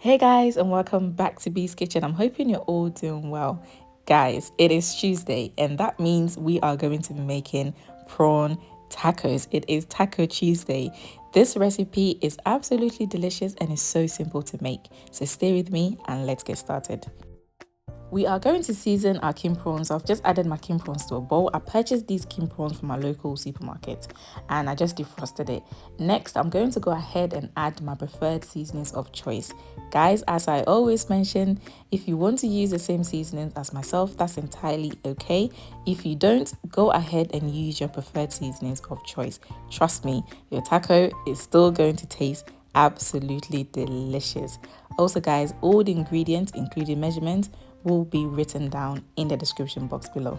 Hey guys, and welcome back to Bee's Kitchen. I'm hoping you're all doing well. Guys, it is Tuesday and that means we are going to be making prawn tacos. It is Taco Tuesday. This recipe is absolutely delicious and is so simple to make. So stay with me and let's get started. We are going to season our king prawns. I've just added my king prawns to a bowl. I purchased these king prawns from my local supermarket and I just defrosted it. Next, I'm going to go ahead and add my preferred seasonings of choice. Guys, as I always mention, if you want to use the same seasonings as myself, that's entirely okay. If you don't, go ahead and use your preferred seasonings of choice. Trust me, your taco is still going to taste absolutely delicious. Also guys, all the ingredients, including measurements, will be written down in the description box below.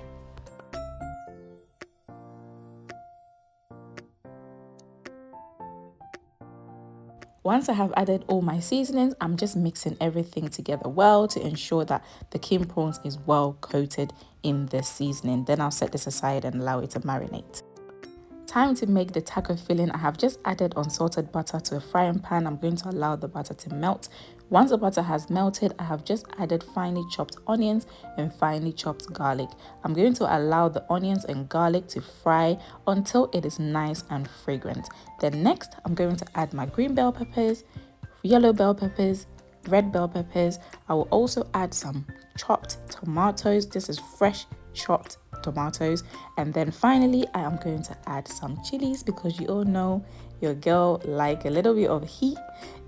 Once I have added all my seasonings, I'm just mixing everything together well to ensure that the king prawns is well coated in the seasoning. Then I'll set this aside and allow it to marinate. Time to make the taco filling. I have just added unsalted butter to a frying pan. I'm going to allow the butter to melt. Once the butter has melted, I have just added finely chopped onions and finely chopped garlic. I'm going to allow the onions and garlic to fry until it is nice and fragrant. Then next, I'm going to add my green bell peppers, yellow bell peppers, red bell peppers. I will also add some chopped tomatoes. This is fresh chopped tomatoes. And then finally, I am going to add some chilies because you all know your girl like a little bit of heat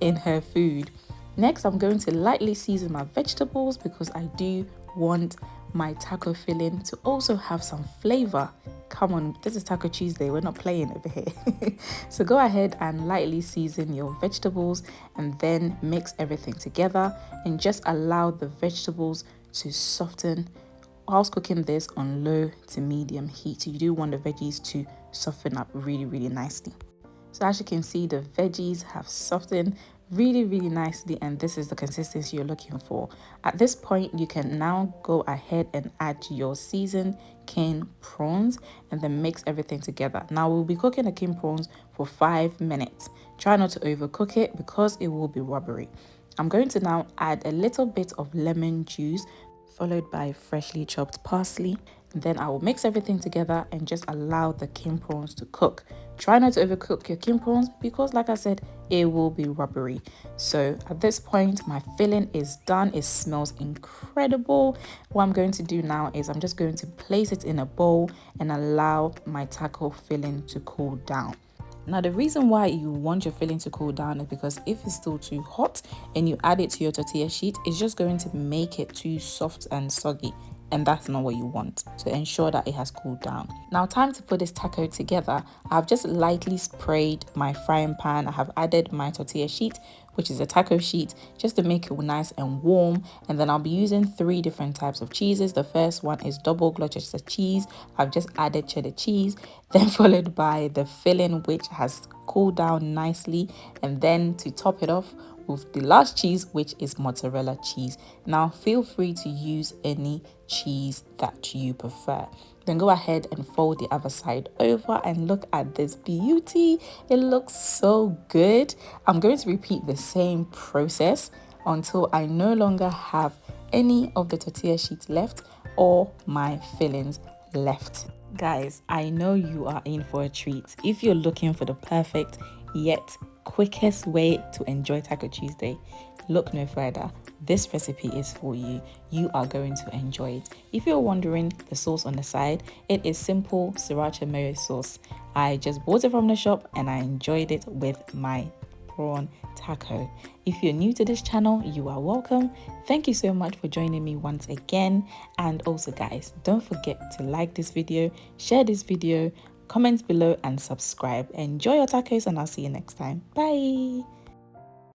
in her food. Next, I'm going to lightly season my vegetables because I do want my taco filling to also have some flavor. Come on, this is Taco Tuesday, we're not playing over here. So go ahead and lightly season your vegetables and then mix everything together and just allow the vegetables to soften whilst cooking this on low to medium heat. You do want the veggies to soften up really nicely. So as you can see, the veggies have softened really nicely and this is the consistency you're looking for. At this point, you can now go ahead and add your seasoned king prawns and then mix everything together. Now we'll be cooking the king prawns for 5 minutes. Try not to overcook it because it will be rubbery. I'm going to now add a little bit of lemon juice followed by freshly chopped parsley. And then I will mix everything together and just allow the king prawns to cook. Try not to overcook your king prawns because like I said, it will be rubbery. So at this point, my filling is done. It smells incredible. What I'm going to do now is I'm just going to place it in a bowl and allow my taco filling to cool down. Now, the reason why you want your filling to cool down is because if it's still too hot and you add it to your tortilla sheet, it's just going to make it too soft and soggy. And that's not what you want. So ensure that it has cooled down. Now, time to put this taco together. I've just lightly sprayed my frying pan. I have added my tortilla sheet, which is a taco sheet, just to make it nice and warm. And then I'll be using 3 different types of cheeses. The first one is double Gloucester cheese. I've just added cheddar cheese, then followed by the filling, which has cooled down nicely. And then to top it off, with the last cheese, which is mozzarella cheese. Now feel free to use any cheese that you prefer. Then go ahead and fold the other side over and look at this beauty. It looks so good. I'm going to repeat the same process until I no longer have any of the tortilla sheets left or my fillings left. Guys, I know you are in for a treat. If you're looking for the perfect yet quickest way to enjoy Taco Tuesday, look no further. This recipe is for you. You are going to enjoy it. If you're wondering the sauce on the side, it is simple sriracha mayo sauce. I just bought it from the shop and I enjoyed it with my prawn taco. If you're new to this channel, you are welcome. Thank you so much for joining me once again. And also guys, don't forget to like this video, share this video, comment below and subscribe. Enjoy your tacos and I'll see you next time. Bye.